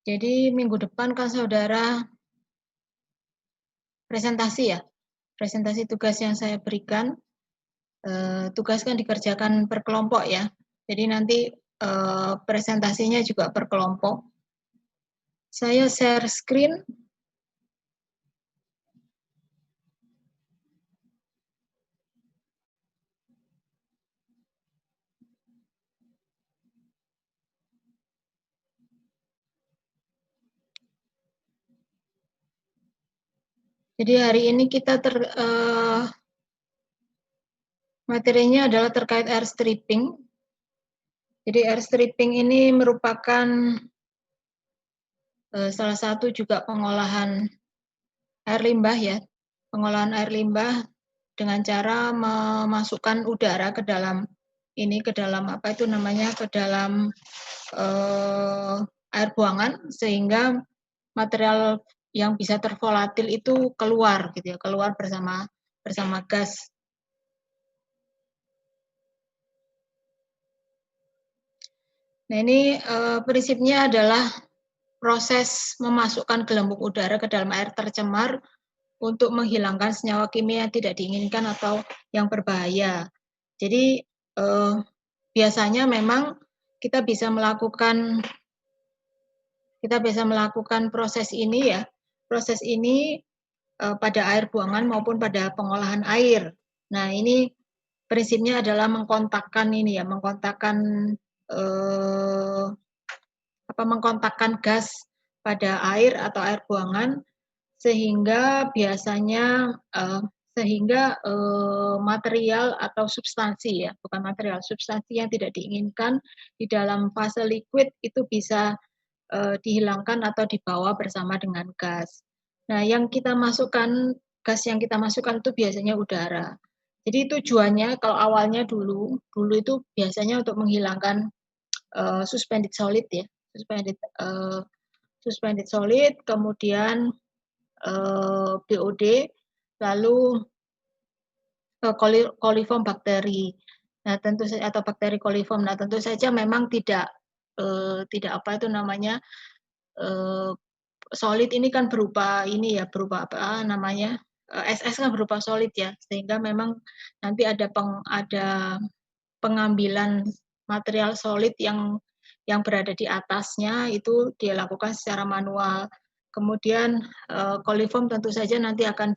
Jadi minggu depan kan saudara presentasi ya, presentasi tugas yang saya berikan, tugas kan dikerjakan per kelompok ya. Jadi nanti presentasinya juga per kelompok. Saya share screen. Jadi hari ini kita materinya adalah terkait airstripping. Jadi airstripping ini merupakan salah satu juga pengolahan air limbah ya, pengolahan air limbah dengan cara memasukkan udara ke dalam ini, ke dalam apa itu namanya, ke dalam air buangan sehingga material yang bisa tervolatil itu keluar gitu ya, keluar bersama gas. Nah ini prinsipnya adalah proses memasukkan gelembung udara ke dalam air tercemar untuk menghilangkan senyawa kimia yang tidak diinginkan atau yang berbahaya. Jadi biasanya memang kita bisa melakukan proses ini ya, proses ini pada air buangan maupun pada pengolahan air. Nah ini prinsipnya adalah mengkontakkan ini ya, mengkontakkan gas pada air atau air buangan sehingga biasanya material atau substansi ya, bukan material, substansi yang tidak diinginkan di dalam fase liquid itu bisa dihilangkan atau dibawa bersama dengan gas. Nah, gas yang kita masukkan itu biasanya udara. Jadi tujuannya kalau awalnya dulu itu biasanya untuk menghilangkan suspended solid ya, suspended solid, kemudian BOD, lalu coliform bakteri. Nah, tentu saja atau bakteri coliform. Nah, tentu saja memang tidak apa itu namanya solid ini kan berupa ini ya, berupa apa namanya? SS kan berupa solid ya, sehingga memang nanti ada pengambilan material solid yang berada di atasnya itu dilakukan secara manual. Kemudian coliform tentu saja nanti akan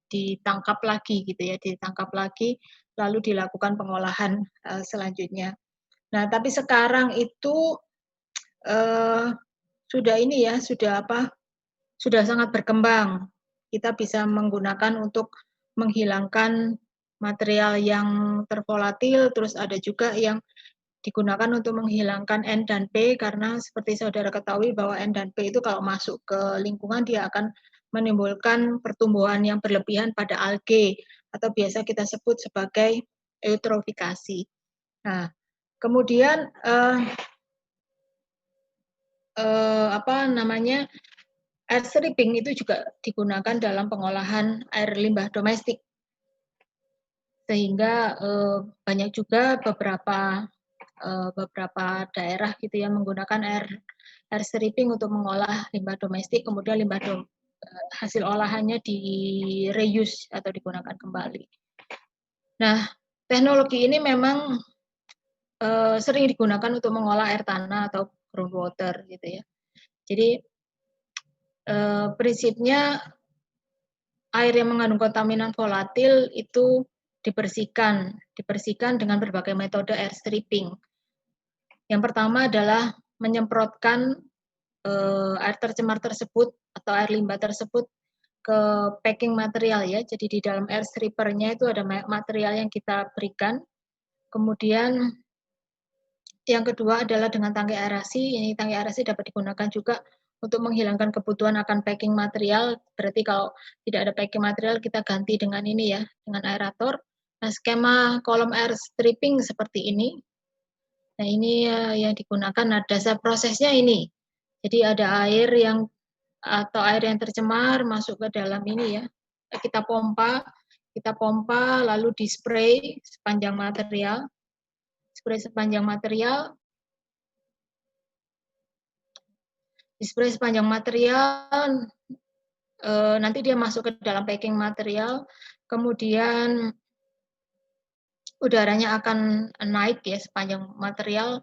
ditangkap lagi gitu ya, ditangkap lagi lalu dilakukan pengolahan selanjutnya. Nah, tapi sekarang itu sudah ini ya, sudah sangat berkembang. Kita bisa menggunakan untuk menghilangkan material yang tervolatil, terus ada juga yang digunakan untuk menghilangkan N dan P karena seperti saudara ketahui bahwa N dan P itu kalau masuk ke lingkungan dia akan menimbulkan pertumbuhan yang berlebihan pada alge atau biasa kita sebut sebagai eutrofikasi. Nah, kemudian air stripping itu juga digunakan dalam pengolahan air limbah domestik. Sehingga banyak juga beberapa daerah gitu yang menggunakan air stripping untuk mengolah limbah domestik, kemudian hasil olahannya di reuse atau digunakan kembali. Nah, teknologi ini memang sering digunakan untuk mengolah air tanah atau groundwater gitu ya. Jadi prinsipnya air yang mengandung kontaminan volatil itu dibersihkan dengan berbagai metode air stripping. Yang pertama adalah menyemprotkan air tercemar tersebut atau air limbah tersebut ke packing material ya. Jadi di dalam air strippernya itu ada material yang kita berikan. Kemudian yang kedua adalah dengan tangki aerasi. Ini tangki aerasi dapat digunakan juga untuk menghilangkan kebutuhan akan packing material. Berarti kalau tidak ada packing material kita ganti dengan ini ya, dengan aerator. Nah, skema kolom air stripping seperti ini. Nah, ini yang digunakan. Nah, dasar prosesnya ini. Jadi ada air yang tercemar masuk ke dalam ini ya. Kita pompa lalu di spray sepanjang material. Di-spray sepanjang material, nanti dia masuk ke dalam packing material, kemudian udaranya akan naik ya sepanjang material,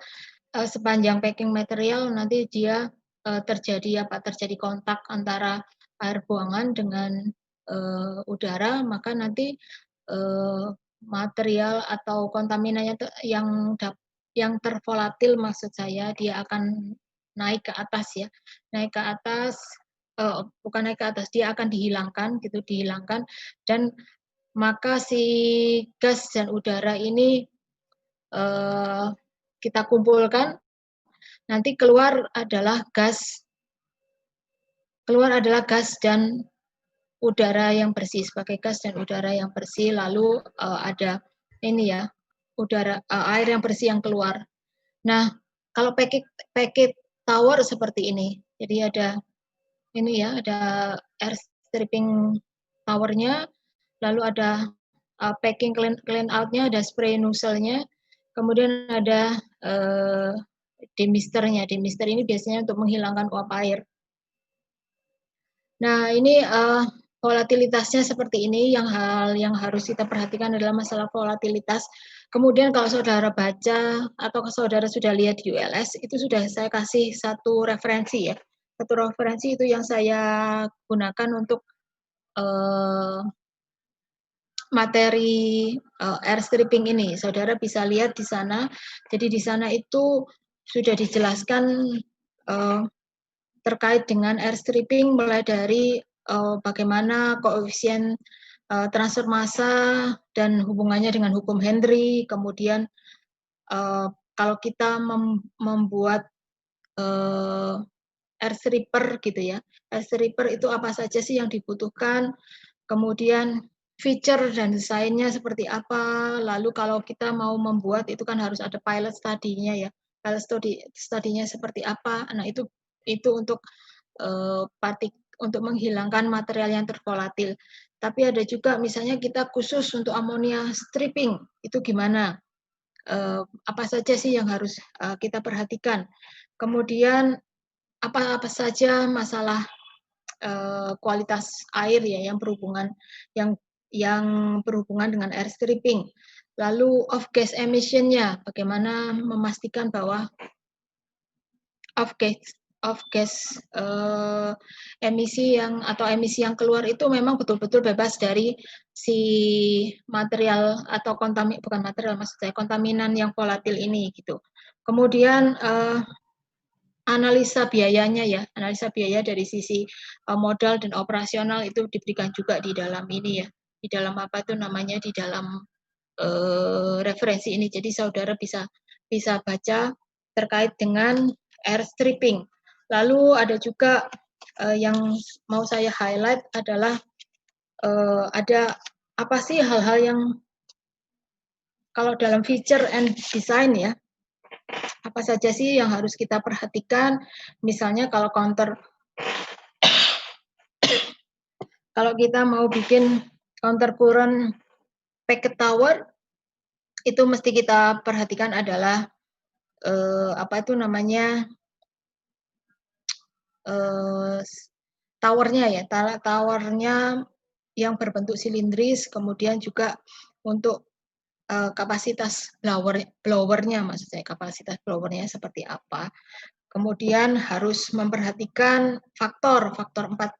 sepanjang packing material nanti dia, terjadi kontak antara air buangan dengan, udara, maka nanti, material atau kontaminannya yang tervolatil maksud saya, dia akan naik ke atas ya, naik ke atas, bukan naik ke atas, dia akan dihilangkan gitu, dihilangkan dan maka si gas dan udara ini, eee, kita kumpulkan, nanti keluar adalah gas dan udara yang bersih, sebagai gas dan udara yang bersih, lalu, ada ini ya, air yang bersih yang keluar. Nah, kalau packet tower seperti ini, jadi ada ini ya, ada air stripping tower-nya, lalu ada, packing clean out-nya, ada spray nozzle-nya, kemudian ada, demister-nya. Demister ini biasanya untuk menghilangkan uap air. Nah, ini, volatilitasnya seperti ini, yang harus kita perhatikan adalah masalah volatilitas. Kemudian kalau saudara baca atau saudara sudah lihat di ULS, itu sudah saya kasih satu referensi ya. Satu referensi itu yang saya gunakan untuk, eee, materi, air stripping ini. Saudara bisa lihat di sana. Jadi di sana itu sudah dijelaskan, eee terkait dengan air stripping mulai dari, bagaimana koefisien, transfer massa dan hubungannya dengan hukum Henry, kemudian, kalau kita membuat, eee, air stripper gitu ya, air stripper itu apa saja sih yang dibutuhkan, kemudian feature dan desainnya seperti apa, lalu kalau kita mau membuat itu kan harus ada pilot study-nya ya, pilot study-nya seperti apa. Nah itu untuk, untuk menghilangkan material yang tervolatil. Tapi ada juga misalnya kita khusus untuk amonia stripping, itu gimana? Apa saja sih yang harus, kita perhatikan? Kemudian apa-apa saja masalah, kualitas air ya yang yang berhubungan dengan air stripping. Lalu off gas emission-nya, bagaimana memastikan bahwa off gas off gas, emisi yang keluar itu memang betul-betul bebas dari si material atau bukan material maksud saya, kontaminan yang volatil ini gitu. Kemudian, analisa biayanya ya, analisa biaya dari sisi, modal dan operasional itu diberikan juga di dalam ini ya, di dalam apa itu namanya, di dalam, referensi ini. Jadi saudara bisa bisa baca terkait dengan air stripping. Lalu ada juga, yang mau saya highlight adalah, ada apa sih hal-hal yang kalau dalam feature and design ya, apa saja sih yang harus kita perhatikan, misalnya kalau kita mau bikin counter current packet tower, itu mesti kita perhatikan adalah, apa itu namanya, eee, tower-nya ya, tower-nya yang berbentuk silindris, kemudian juga untuk, kapasitas blower-nya maksud saya, kapasitas blower-nya seperti apa. Kemudian harus memperhatikan faktor empat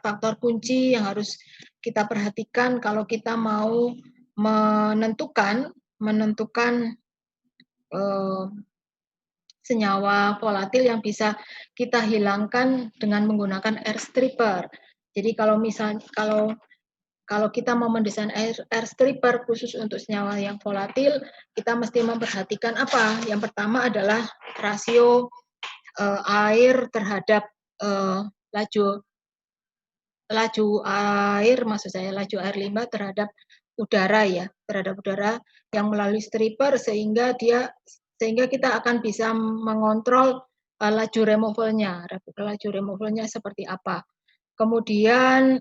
faktor kunci yang harus kita perhatikan kalau kita mau menentukan menentukan, eee, senyawa volatil yang bisa kita hilangkan dengan menggunakan air stripper. Jadi kalau kita mau mendesain air stripper khusus untuk senyawa yang volatil, kita mesti memperhatikan apa, yang pertama adalah rasio, air terhadap, laju laju air, maksud saya laju air limbah terhadap udara ya, terhadap udara yang melalui stripper sehingga kita akan bisa mengontrol, laju removal-nya seperti apa. Kemudian,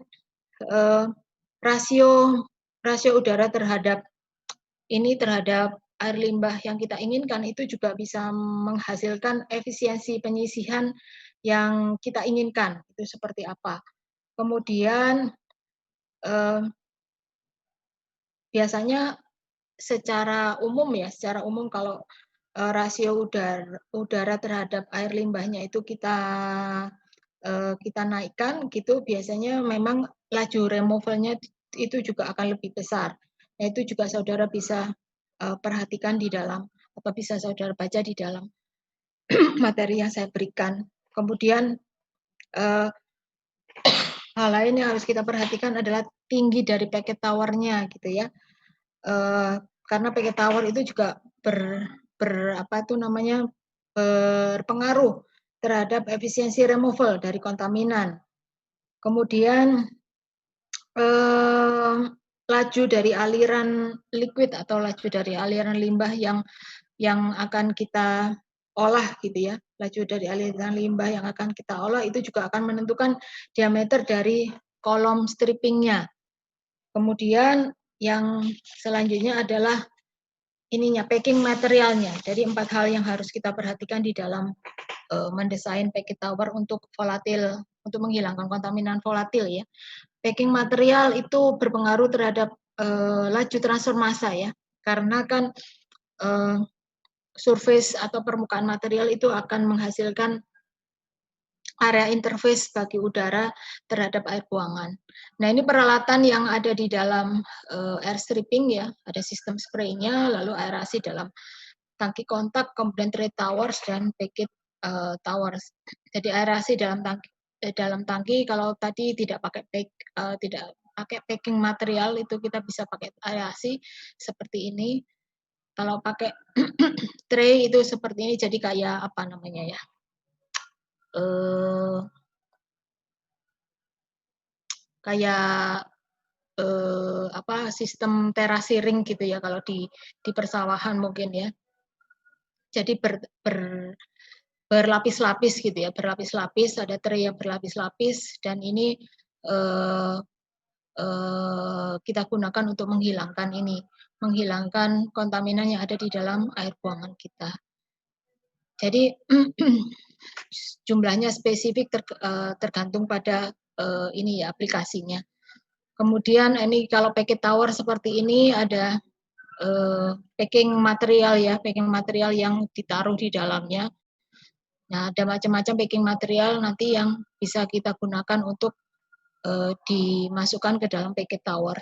eee, rasio rasio udara terhadap air limbah yang kita inginkan itu juga bisa menghasilkan efisiensi penyisihan yang kita inginkan itu seperti apa. Kemudian biasanya secara umum kalau rasio udara terhadap air limbahnya itu kita naikkan gitu, biasanya memang laju removal-nya itu juga akan lebih besar. Nah, itu juga saudara bisa perhatikan di dalam atau bisa saudara baca di dalam materi yang saya berikan. Kemudian hal lain yang harus kita perhatikan adalah tinggi dari packet tower-nya gitu ya. Karena packet tower itu juga berpengaruh terhadap efisiensi removal dari kontaminan. Kemudian laju dari aliran liquid atau laju dari aliran limbah yang akan kita olah gitu ya. Laju dari aliran limbah yang akan kita olah itu juga akan menentukan diameter dari kolom strippingnya. Kemudian yang selanjutnya adalah packing materialnya. Jadi 4 hal yang harus kita perhatikan di dalam mendesain packet tower untuk volatil, untuk menghilangkan kontaminan volatil ya. Packing material itu berpengaruh terhadap laju transfer massa ya, karena kan surface atau permukaan material itu akan menghasilkan area interface bagi udara terhadap air buangan. Nah, ini peralatan yang ada di dalam air stripping ya, ada sistem spraynya, lalu aerasi dalam tangki kontak, kemudian trade towers dan packet towers. Jadi aerasi dalam tangki kalau tadi tidak pakai packing material itu kita bisa pakai aerasi seperti ini. Kalau pakai tray itu seperti ini, jadi kayak apa namanya ya? Kayak sistem terasiring gitu ya kalau di persawahan mungkin ya. Jadi berlapis-lapis gitu ya, berlapis-lapis, ada tray yang berlapis-lapis dan ini kita gunakan untuk menghilangkan kontaminan yang ada di dalam air buangan kita. Jadi jumlahnya spesifik tergantung pada aplikasinya. Kemudian ini kalau packet tower seperti ini ada packing material yang ditaruh di dalamnya. Nah, ada macam-macam packing material nanti yang bisa kita gunakan untuk dimasukkan ke dalam packet tower.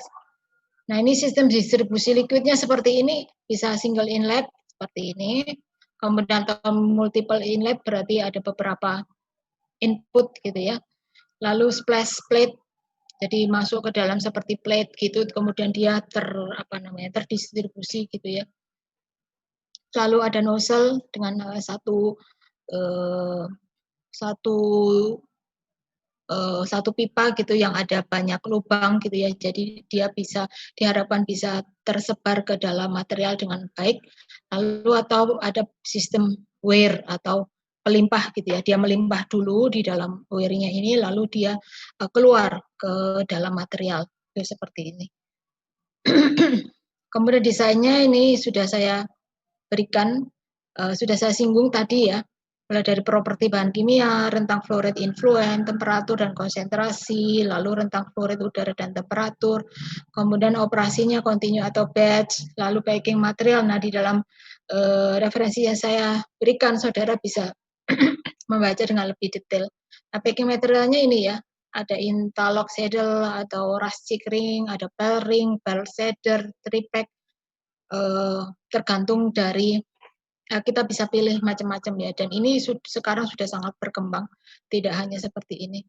Nah, ini sistem distribusi liquidnya seperti ini, bisa single inlet seperti ini. Kemudian atau multiple inlet berarti ada beberapa input gitu ya. Lalu splash plate, jadi masuk ke dalam seperti plate gitu, kemudian dia terdistribusi gitu ya. Lalu ada nozzle dengan satu pipa gitu yang ada banyak lubang gitu ya. Jadi dia diharapkan bisa tersebar ke dalam material dengan baik. Lalu atau ada sistem wear atau pelimpah gitu ya. Dia melimpah dulu di dalam wear-nya ini lalu dia keluar ke dalam material. Itu seperti ini. Kemudian desainnya ini sudah saya berikan, sudah saya singgung tadi ya, mulai dari properti bahan kimia, rentang flow rate influence, temperatur dan konsentrasi, lalu rentang flow rate udara dan temperatur, kemudian operasinya continue atau batch, lalu packing material. Nah, di dalam referensi yang saya berikan, saudara bisa membaca dengan lebih detail. Nah, packing materialnya ini ya, ada interlock saddle atau rustic ring, ada bell ring, bell shader, tripack, tergantung dari kita bisa pilih macam-macam ya, dan ini sekarang sudah sangat berkembang, tidak hanya seperti ini.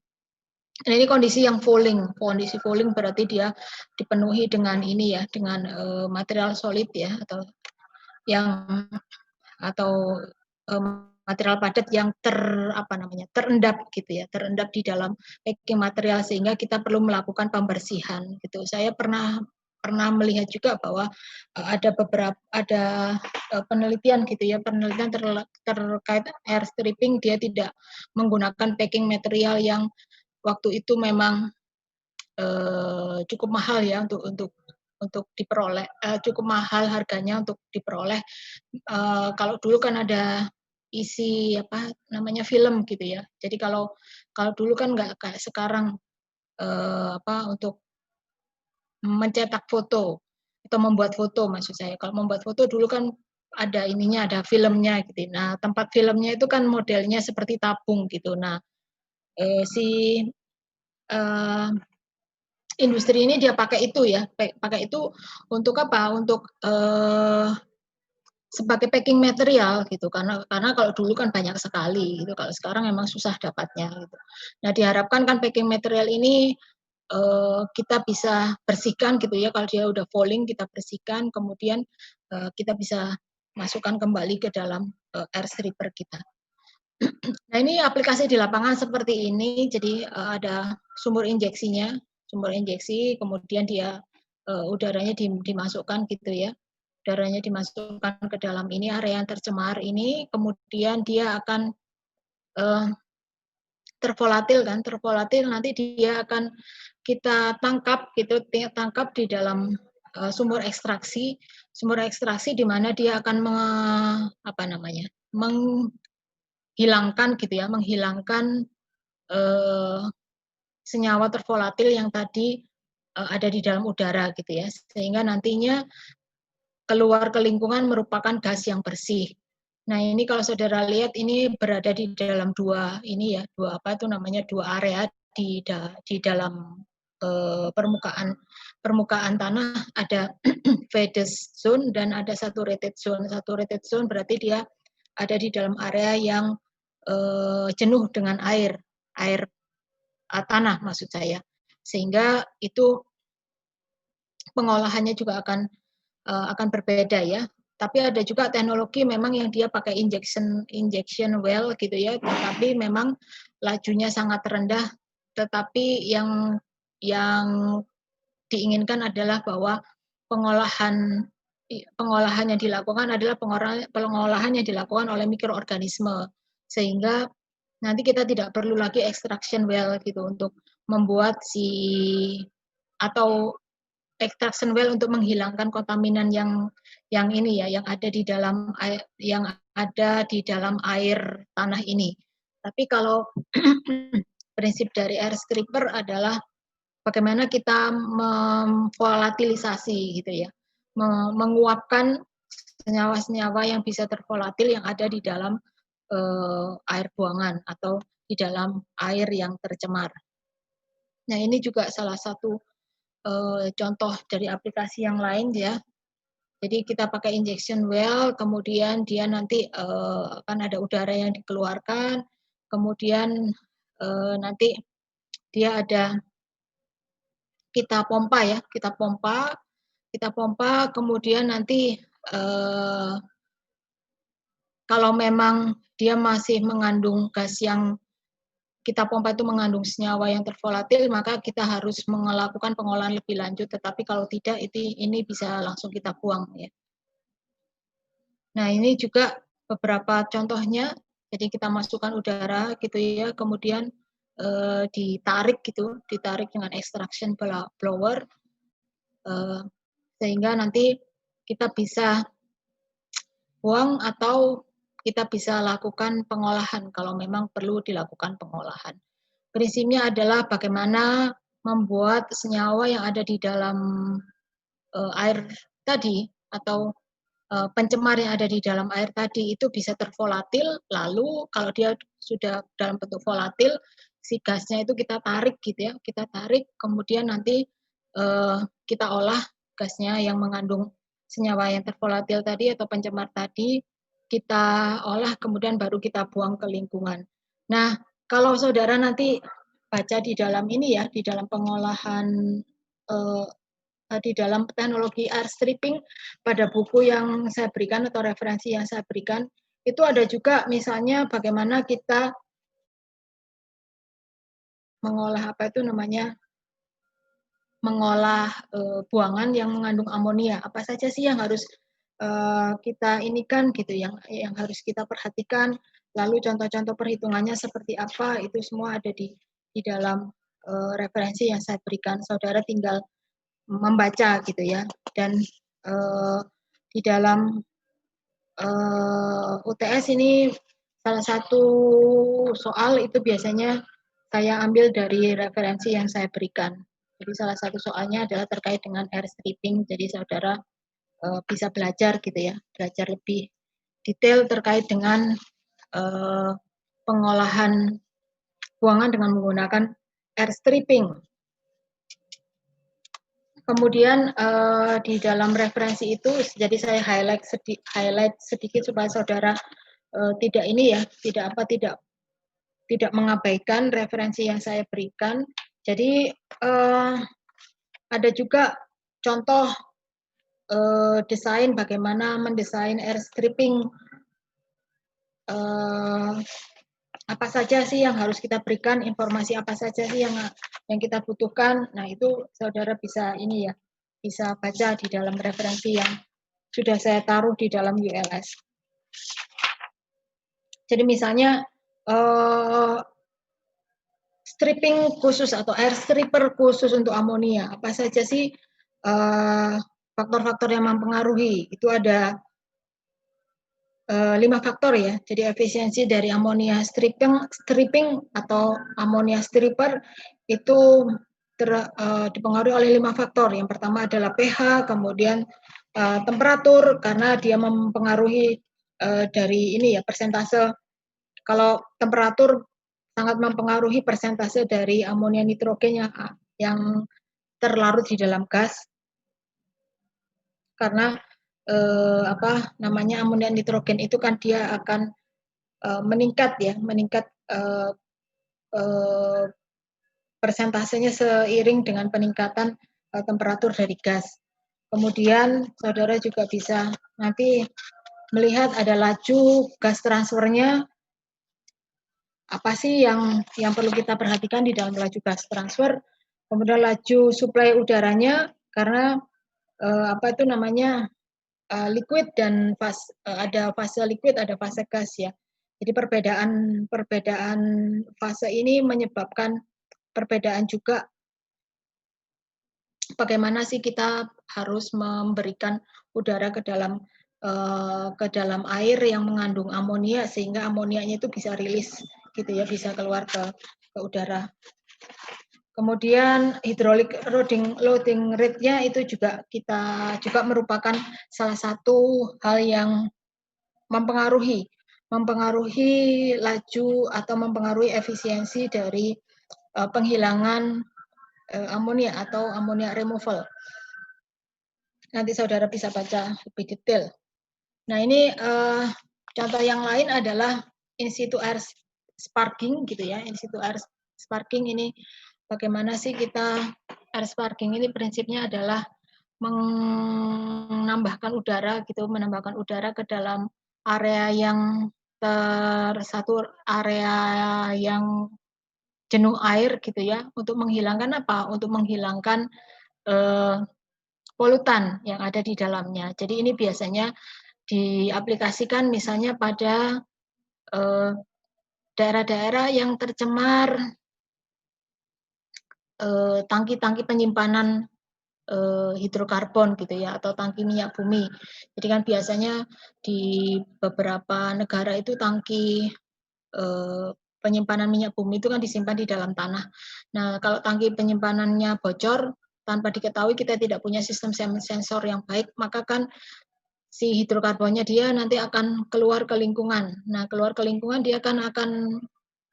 Nah, ini kondisi yang falling. Kondisi falling berarti dia dipenuhi dengan ini ya, dengan material solid ya, atau material padat yang terendap gitu ya, terendap di dalam packing material sehingga kita perlu melakukan pembersihan gitu. Saya pernah melihat juga bahwa ada penelitian gitu ya, penelitian terkait air stripping, dia tidak menggunakan packing material yang waktu itu memang cukup mahal ya untuk diperoleh, cukup mahal harganya untuk diperoleh. Kalau dulu kan ada isi apa namanya film gitu ya. Jadi kalau dulu kan nggak kayak sekarang untuk mencetak foto atau membuat foto maksud saya. Kalau membuat foto dulu kan ada ininya, ada filmnya gitu. Nah, tempat filmnya itu kan modelnya seperti tabung gitu. Nah, si eh, industri ini dia pakai itu ya, pakai itu untuk apa? Untuk sebagai packing material gitu, karena kalau dulu kan banyak sekali gitu, kalau sekarang memang susah dapatnya gitu. Nah, diharapkan kan packing material ini kita bisa bersihkan gitu ya, kalau dia udah falling kita bersihkan, kemudian kita bisa masukkan kembali ke dalam air stripper kita. Nah, ini aplikasi di lapangan seperti ini, jadi ada sumur injeksinya, sumur injeksi, kemudian dia udaranya dimasukkan gitu ya, udaranya dimasukkan ke dalam ini area yang tercemar ini, kemudian dia akan tervolatil kan, tervolatil nanti dia akan kita tangkap gitu, tangkap di dalam sumur ekstraksi di mana dia akan menghilangkan gitu ya, menghilangkan eh, senyawa tervolatil yang tadi ada di dalam udara gitu ya, sehingga nantinya keluar ke lingkungan merupakan gas yang bersih. Nah, ini kalau saudara lihat ini berada di dalam dua ini ya, dua area di dalam permukaan tanah ada faded zone dan ada saturated zone. Saturated zone berarti dia ada di dalam area yang jenuh dengan air tanah maksud saya. Sehingga itu pengolahannya juga akan berbeda ya. Tapi ada juga teknologi memang yang dia pakai injection well gitu ya, tetapi memang lajunya sangat rendah, tetapi yang diinginkan adalah bahwa pengolahan pengolahan yang dilakukan adalah pengolahan yang dilakukan oleh mikroorganisme, sehingga nanti kita tidak perlu lagi extraction well gitu untuk membuat atau extraction well untuk menghilangkan kontaminan yang ini ya, yang ada di dalam air tanah ini. Tapi kalau prinsip dari air stripper adalah bagaimana kita memvolatilisasi gitu ya, menguapkan senyawa-senyawa yang bisa tervolatil yang ada di dalam air buangan atau di dalam air yang tercemar. Nah, ini juga salah satu contoh dari aplikasi yang lain ya. Jadi kita pakai injection well, kemudian dia nanti akan ada udara yang dikeluarkan, kemudian nanti dia ada kita pompa ya, kita pompa, kemudian nanti kalau memang dia masih mengandung gas yang kita pompa itu mengandung senyawa yang tervolatil, maka kita harus melakukan pengolahan lebih lanjut. Tetapi kalau tidak, ini bisa langsung kita buang ya. Nah, ini juga beberapa contohnya. Jadi kita masukkan udara gitu ya, kemudian ditarik dengan extraction blower, sehingga nanti kita bisa buang atau kita bisa lakukan pengolahan kalau memang perlu dilakukan pengolahan. Prinsipnya adalah bagaimana membuat senyawa yang ada di dalam air tadi atau pencemar yang ada di dalam air tadi itu bisa tervolatil, lalu kalau dia sudah dalam bentuk volatil, si gasnya itu kita tarik gitu ya, kita tarik, kemudian nanti kita olah gasnya yang mengandung senyawa yang tervolatil tadi atau pencemar tadi, kita olah kemudian baru kita buang ke lingkungan. Nah, kalau saudara nanti baca di dalam ini ya, di dalam pengolahan di dalam teknologi air stripping pada buku yang saya berikan atau referensi yang saya berikan, itu ada juga misalnya bagaimana kita mengolah mengolah buangan yang mengandung amonia. Apa saja sih yang harus kita inikan gitu, yang harus kita perhatikan. Lalu contoh-contoh perhitungannya seperti apa, itu semua ada di dalam referensi yang saya berikan. Saudara tinggal membaca gitu ya. Dan di dalam UTS ini salah satu soal itu biasanya saya ambil dari referensi yang saya berikan. Jadi salah satu soalnya adalah terkait dengan air stripping. Jadi saudara bisa belajar gitu ya, belajar lebih detail terkait dengan pengolahan buangan dengan menggunakan air stripping. Kemudian di dalam referensi itu, jadi saya highlight sedikit supaya saudara tidak ini ya, tidak mengabaikan referensi yang saya berikan. Jadi ada juga contoh desain bagaimana mendesain air stripping. Apa saja sih yang harus kita berikan, informasi apa saja sih yang kita butuhkan. Nah, itu saudara bisa ini ya, bisa baca di dalam referensi yang sudah saya taruh di dalam ULS. Jadi misalnya stripping khusus atau air stripper khusus untuk amonia, apa saja sih faktor-faktor yang mempengaruhi? Itu ada 5 faktor ya. Jadi efisiensi dari amonia stripping atau amonia stripper itu dipengaruhi oleh 5 faktor. Yang pertama adalah pH, kemudian temperatur karena dia mempengaruhi dari ini ya persentase. Kalau temperatur sangat mempengaruhi persentase dari amonia nitrogen yang terlarut di dalam gas. Karena amonia nitrogen itu kan dia akan meningkat persentasenya seiring dengan peningkatan temperatur dari gas. Kemudian saudara juga bisa nanti melihat ada laju gas transfernya. Apa sih yang perlu kita perhatikan di dalam laju gas transfer? Kemudian laju suplai udaranya karena liquid dan ada fase liquid, ada fase gas ya. Jadi perbedaan fase ini menyebabkan perbedaan juga bagaimana sih kita harus memberikan udara ke dalam air yang mengandung amonia sehingga amonianya itu bisa rilis gitu ya, bisa keluar ke udara. Kemudian hydraulic loading rate-nya itu juga merupakan salah satu hal yang mempengaruhi laju atau mempengaruhi efisiensi dari penghilangan amonia atau amonia removal. Nanti saudara bisa baca lebih detail. Nah ini contoh yang lain adalah in situ air sparking gitu ya. In situ air sparking ini bagaimana sih kita air sparking ini prinsipnya adalah menambahkan udara ke dalam area yang area yang jenuh air gitu ya, untuk menghilangkan apa? Untuk menghilangkan polutan yang ada di dalamnya. Jadi ini biasanya diaplikasikan misalnya pada daerah-daerah yang tercemar tangki-tangki penyimpanan hidrokarbon gitu ya, atau tangki minyak bumi. Jadi kan biasanya di beberapa negara itu tangki penyimpanan minyak bumi itu kan disimpan di dalam tanah. Nah, kalau tangki penyimpanannya bocor tanpa diketahui, kita tidak punya sistem sensor yang baik, maka kan si hidrokarbonnya dia nanti akan keluar ke lingkungan. Nah, keluar ke lingkungan dia akan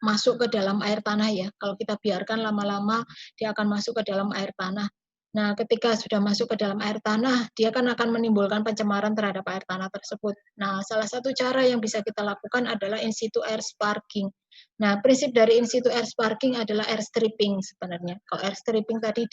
masuk ke dalam air tanah ya. Kalau kita biarkan lama-lama, dia akan masuk ke dalam air tanah. Nah, ketika sudah masuk ke dalam air tanah, dia kan akan menimbulkan pencemaran terhadap air tanah tersebut. Nah, salah satu cara yang bisa kita lakukan adalah in situ air sparking. Nah, prinsip dari in situ air sparking adalah air stripping sebenarnya. Kalau air stripping tadi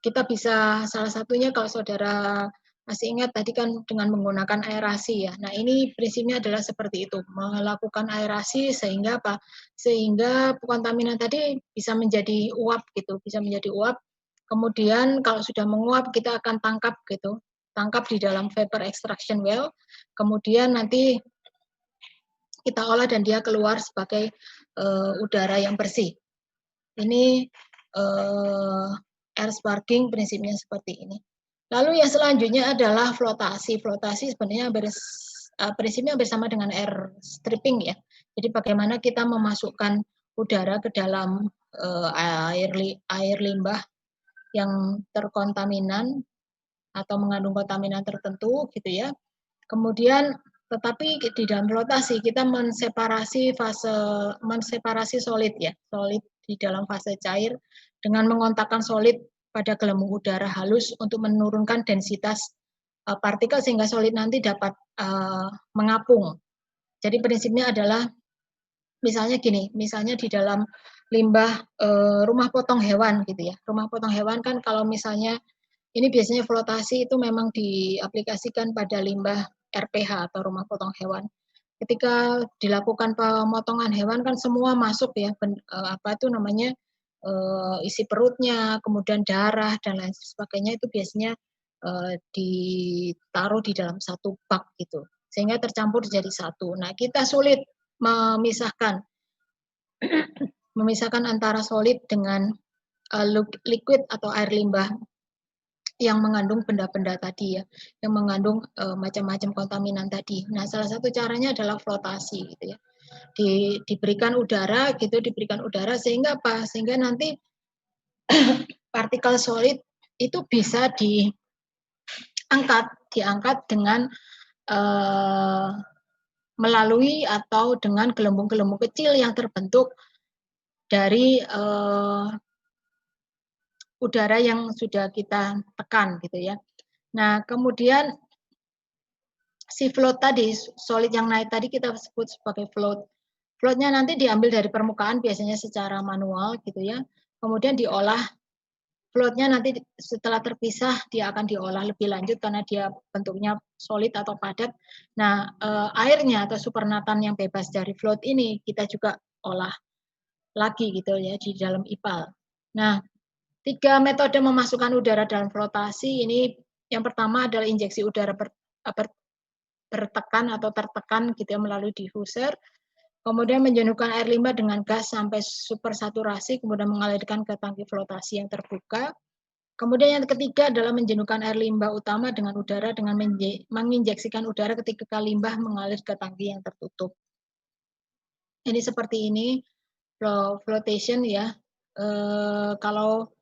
kita bisa salah satunya kalau saudara masih ingat tadi kan dengan menggunakan aerasi ya. Nah, ini prinsipnya adalah seperti itu, melakukan aerasi sehingga apa? Sehingga kontaminan tadi bisa menjadi uap gitu, bisa menjadi uap. Kemudian kalau sudah menguap kita akan tangkap gitu, tangkap di dalam vapor extraction well. Kemudian nanti kita olah dan dia keluar sebagai udara yang bersih. Ini air sparking prinsipnya seperti ini. Lalu yang selanjutnya adalah flotasi. Flotasi sebenarnya prinsipnya bersama dengan air stripping ya. Jadi bagaimana kita memasukkan udara ke dalam air limbah yang terkontaminan atau mengandung kontaminan tertentu gitu ya. Kemudian tetapi di dalam flotasi kita menseparasi solid ya, solid di dalam fase cair dengan mengontakkan solid pada gelembung udara halus untuk menurunkan densitas partikel sehingga solid nanti dapat mengapung. Jadi prinsipnya adalah misalnya gini, misalnya di dalam limbah rumah potong hewan gitu ya. Rumah potong hewan kan kalau misalnya ini biasanya flotasi itu memang diaplikasikan pada limbah RPH atau rumah potong hewan. Ketika dilakukan pemotongan hewan kan semua masuk ya, apa itu namanya isi perutnya, kemudian darah dan lain sebagainya itu biasanya ditaruh di dalam satu bak gitu, sehingga tercampur jadi satu. Nah kita sulit memisahkan memisahkan antara solid dengan liquid atau air limbah yang mengandung benda-benda tadi ya, yang mengandung macam-macam kontaminan tadi. Nah, salah satu caranya adalah flotasi gitu ya. Diberikan udara gitu, diberikan udara sehingga apa? Sehingga nanti partikel solid itu bisa diangkat dengan melalui atau dengan gelembung-gelembung kecil yang terbentuk dari udara yang sudah kita tekan gitu ya. Nah, kemudian si float tadi, solid yang naik tadi kita sebut sebagai float. Floatnya nanti diambil dari permukaan biasanya secara manual gitu ya. Kemudian diolah, floatnya nanti setelah terpisah dia akan diolah lebih lanjut karena dia bentuknya solid atau padat. Nah, airnya atau supernatan yang bebas dari float ini kita juga olah lagi gitu ya di dalam IPAL. Nah, 3 metode memasukkan udara dalam flotasi ini yang pertama adalah injeksi udara bertekan atau tertekan gitu ya melalui diffuser. Kemudian menjenuhkan air limbah dengan gas sampai supersaturasi, kemudian mengalirkan ke tangki flotasi yang terbuka. Kemudian yang ketiga adalah menjenuhkan air limbah utama dengan udara dengan menginjeksikan udara ketika limbah mengalir ke tangki yang tertutup. Ini seperti ini flotation ya. Kalau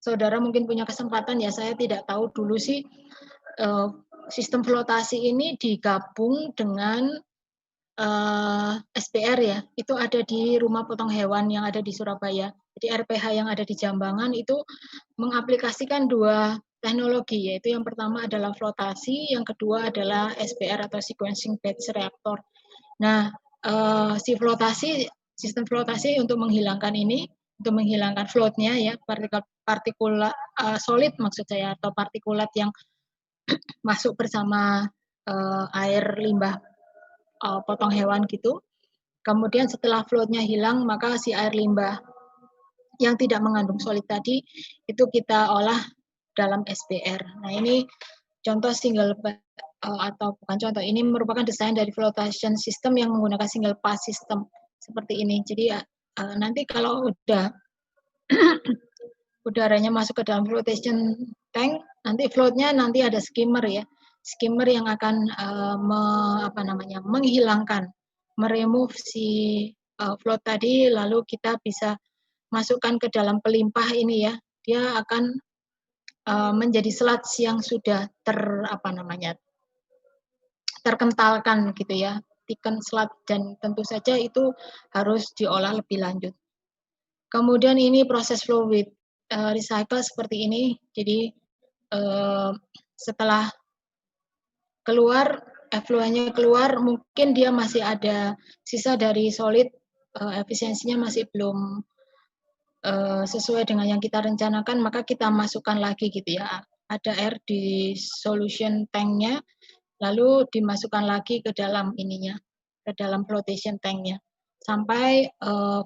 saudara mungkin punya kesempatan ya, saya tidak tahu dulu sih sistem flotasi ini digabung dengan SPR ya, itu ada di rumah potong hewan yang ada di Surabaya. Jadi RPH yang ada di Jambangan itu mengaplikasikan 2 teknologi, yaitu yang pertama adalah flotasi, yang kedua adalah SPR atau sequencing batch reactor. Nah, sistem flotasi untuk menghilangkan ini, untuk menghilangkan floatnya ya, partikulat solid maksud saya, atau partikulat yang masuk bersama air limbah potong hewan gitu. Kemudian setelah floatnya hilang, maka si air limbah yang tidak mengandung solid tadi itu kita olah dalam SPR. Nah ini contoh single atau bukan contoh, ini merupakan desain dari flotation system yang menggunakan single pass system seperti ini. Jadi nanti kalau udah udaranya masuk ke dalam flotation tank, nanti floatnya nanti ada skimmer ya, skimmer yang akan menghilangkan, meremove si float tadi, lalu kita bisa masukkan ke dalam pelimpah ini ya, dia akan menjadi sludge yang sudah terkentalkan gitu ya, thicken sludge, dan tentu saja itu harus diolah lebih lanjut. Kemudian ini proses flow with recycle seperti ini. Jadi setelah keluar, effluentnya keluar, mungkin dia masih ada sisa dari solid, efisiensinya masih belum sesuai dengan yang kita rencanakan, maka kita masukkan lagi gitu ya. Ada air di solution tanknya, lalu dimasukkan lagi ke dalam ininya, ke dalam flotation tanknya, sampai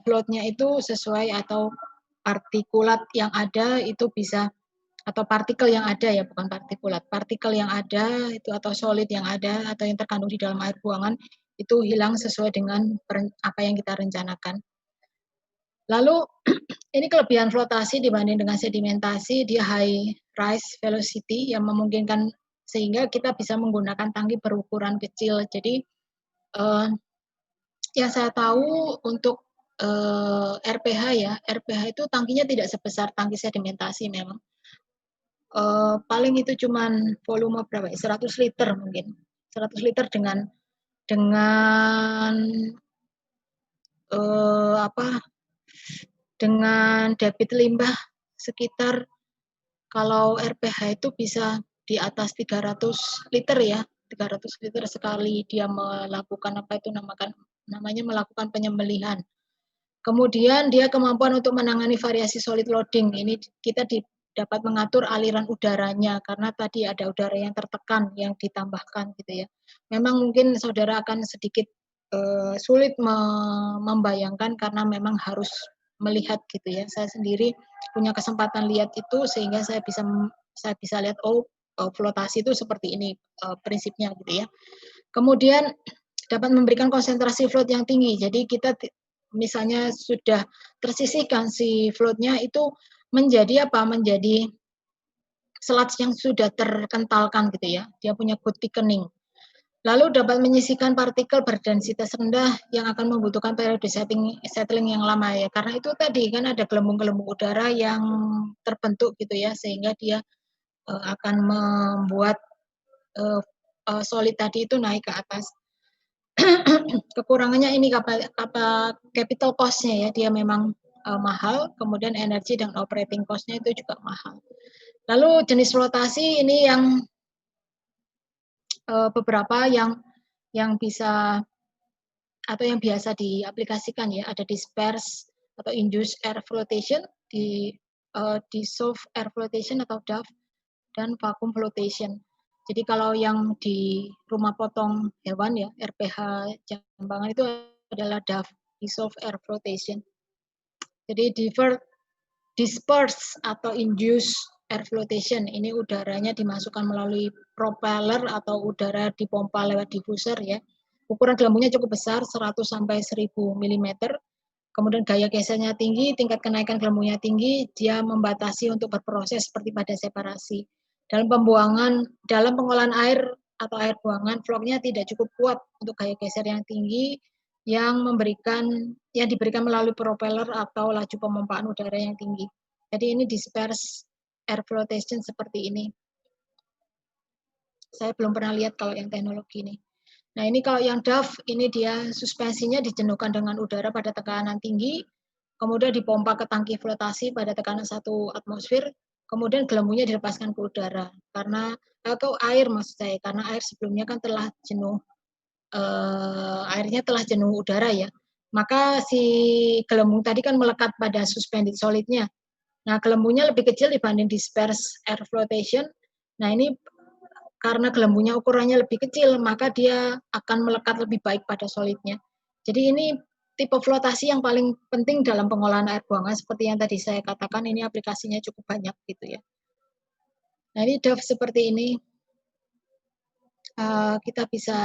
floatnya itu sesuai atau partikulat yang ada itu bisa, atau partikel yang ada ya, bukan partikulat, partikel yang ada itu atau solid yang ada atau yang terkandung di dalam air buangan itu hilang sesuai dengan apa yang kita rencanakan. Lalu ini kelebihan flotasi dibanding dengan sedimentasi, dia high rise velocity yang memungkinkan sehingga kita bisa menggunakan tangki berukuran kecil. Jadi yang saya tahu untuk RPH ya, RPH itu tangkinya tidak sebesar tangki sedimentasi memang. Paling itu cuman volume berapa ya? 100 liter mungkin. 100 liter dengan dengan debit limbah sekitar, kalau RPH itu bisa di atas 300 liter ya, 300 liter sekali dia melakukan namanya melakukan penyembelihan. Kemudian dia kemampuan untuk menangani variasi solid loading. Ini kita dapat mengatur aliran udaranya karena tadi ada udara yang tertekan yang ditambahkan gitu ya. Memang mungkin saudara akan sedikit sulit membayangkan karena memang harus melihat gitu ya. Saya sendiri punya kesempatan lihat itu sehingga saya bisa lihat flotasi itu seperti ini prinsipnya gitu ya. Kemudian dapat memberikan konsentrasi float yang tinggi. Jadi kita misalnya sudah tersisihkan si floatnya itu menjadi sludge yang sudah terkentalkan gitu ya. Dia punya good thickening. Lalu dapat menyisihkan partikel berdensitas rendah yang akan membutuhkan periode settling yang lama ya. Karena itu tadi kan ada gelembung-gelembung udara yang terbentuk gitu ya, sehingga dia akan membuat solid tadi itu naik ke atas. Kekurangannya ini capital cost-nya ya, dia memang mahal, kemudian energi dan operating cost-nya itu juga mahal. Lalu jenis flotasi ini yang beberapa yang bisa atau yang biasa diaplikasikan ya, ada disperse atau induced air flotation, dissolved air flotation atau DAF, dan vacuum flotation. Jadi kalau yang di rumah potong hewan ya, RPH Jambangan itu adalah DAF, dissolved air flotation. Jadi disperse atau induced air flotation, ini udaranya dimasukkan melalui propeller atau udara dipompa lewat diffuser ya. Ukuran gelembungnya cukup besar, 100 sampai 1000 mm. Kemudian gaya gesernya tinggi, tingkat kenaikan gelembungnya tinggi, dia membatasi untuk berproses seperti pada separasi. Dalam pengolahan air atau air buangan, flownya tidak cukup kuat untuk gaya geser yang tinggi yang diberikan melalui propeller atau laju pemompaan udara yang tinggi. Jadi ini disperse air flotation seperti ini. Saya belum pernah lihat kalau yang teknologi ini. Nah ini kalau yang DAF, ini dia suspensinya dijenuhkan dengan udara pada tekanan tinggi, kemudian dipompa ke tangki flotasi pada tekanan 1 atmosfer, kemudian gelembungnya dilepaskan ke udara. Karena ke air maksud saya, karena air sebelumnya kan telah jenuh, airnya telah jenuh udara ya. Maka si gelembung tadi kan melekat pada suspended solidnya. Nah gelembungnya lebih kecil dibanding disperse air flotation. Nah ini karena gelembungnya ukurannya lebih kecil, maka dia akan melekat lebih baik pada solidnya. Jadi ini tipe flotasi yang paling penting dalam pengolahan air buangan, seperti yang tadi saya katakan, ini aplikasinya cukup banyak gitu ya. Nah ini DAF seperti ini. Kita bisa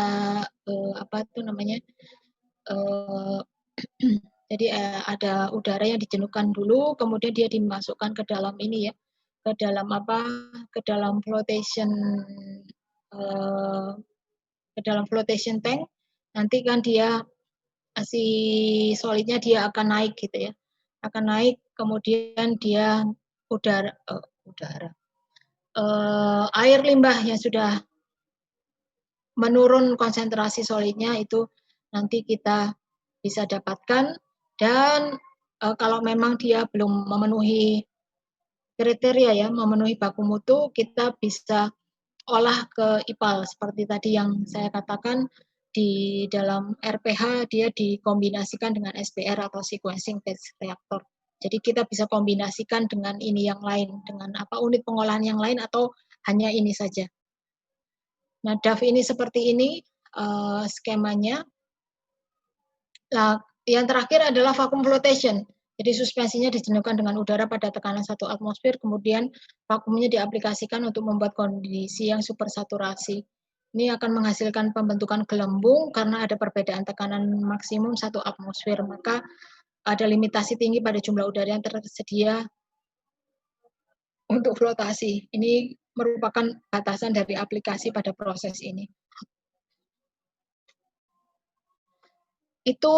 jadi ada udara yang dijenuhkan dulu, kemudian dia dimasukkan ke dalam ini ya, ke dalam flotation tank. Nanti kan dia si solidnya dia akan naik gitu ya, akan naik, kemudian dia air limbah yang sudah menurun konsentrasi solidnya itu nanti kita bisa dapatkan. Dan kalau memang dia belum memenuhi kriteria ya, memenuhi baku mutu, kita bisa olah ke IPAL seperti tadi yang saya katakan. Di dalam RPH dia dikombinasikan dengan SPR atau sequencing based reactor. Jadi kita bisa kombinasikan dengan ini yang lain, dengan unit pengolahan yang lain atau hanya ini saja. Nah, DAF ini seperti ini skemanya. Nah, yang terakhir adalah vacuum flotation. Jadi suspensinya dijenuhkan dengan udara pada tekanan 1 atmosfer, kemudian vakumnya diaplikasikan untuk membuat kondisi yang supersaturasi. Ini akan menghasilkan pembentukan gelembung karena ada perbedaan tekanan maksimum 1 atmosfer, maka ada limitasi tinggi pada jumlah udara yang tersedia untuk flotasi. Ini merupakan batasan dari aplikasi pada proses ini. Itu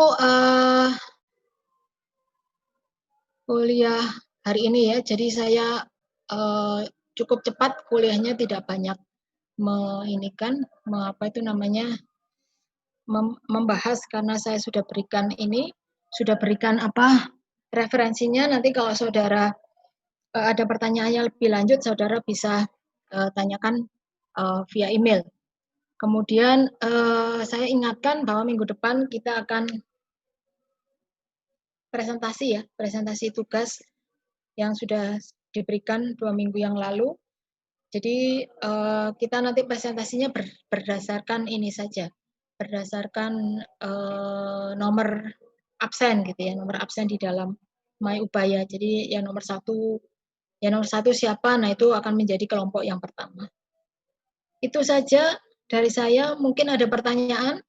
kuliah hari ini ya, jadi saya cukup cepat kuliahnya, tidak banyak membahas karena saya sudah berikan referensinya. Nanti kalau saudara ada pertanyaan yang lebih lanjut, saudara bisa tanyakan via email. Kemudian saya ingatkan bahwa minggu depan kita akan presentasi tugas yang sudah diberikan 2 minggu yang lalu. Jadi kita nanti presentasinya berdasarkan ini saja, berdasarkan nomor absen gitu ya, nomor absen di dalam My Upaya. Jadi yang nomor satu siapa, nah itu akan menjadi kelompok yang pertama. Itu saja dari saya. Mungkin ada pertanyaan?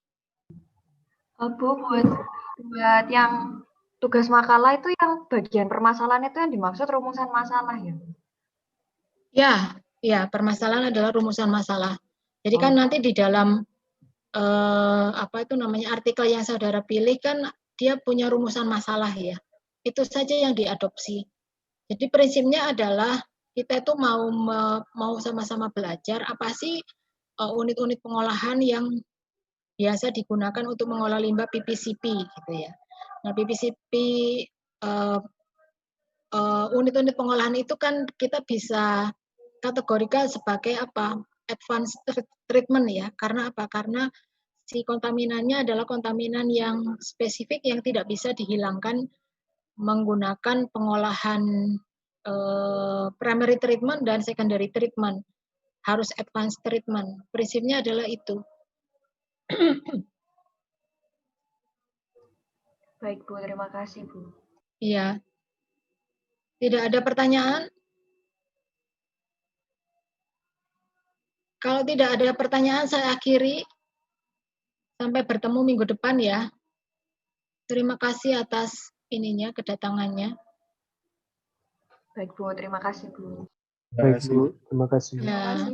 Bu, buat yang tugas makalah itu yang bagian permasalahan itu yang dimaksud rumusan masalah ya? Ya, permasalahan adalah rumusan masalah. Jadi kan nanti di dalam artikel yang saudara pilih kan dia punya rumusan masalah ya. Itu saja yang diadopsi. Jadi prinsipnya adalah kita itu mau sama-sama belajar apa sih unit-unit pengolahan yang biasa digunakan untuk mengolah limbah PPCP gitu ya. Nah, PPCP unit-unit pengolahan itu kan kita bisa kategorikan sebagai advanced treatment ya. Karena apa? Karena si kontaminannya adalah kontaminan yang spesifik yang tidak bisa dihilangkan menggunakan pengolahan primary treatment dan secondary treatment. Harus advanced treatment. Prinsipnya adalah itu. Baik Bu, terima kasih Bu. Iya. Tidak ada pertanyaan? Kalau tidak ada pertanyaan, saya akhiri. Sampai bertemu minggu depan ya. Terima kasih atas kedatangannya. Baik Bu, terima kasih Bu. Baik Bu, terima kasih. Ya.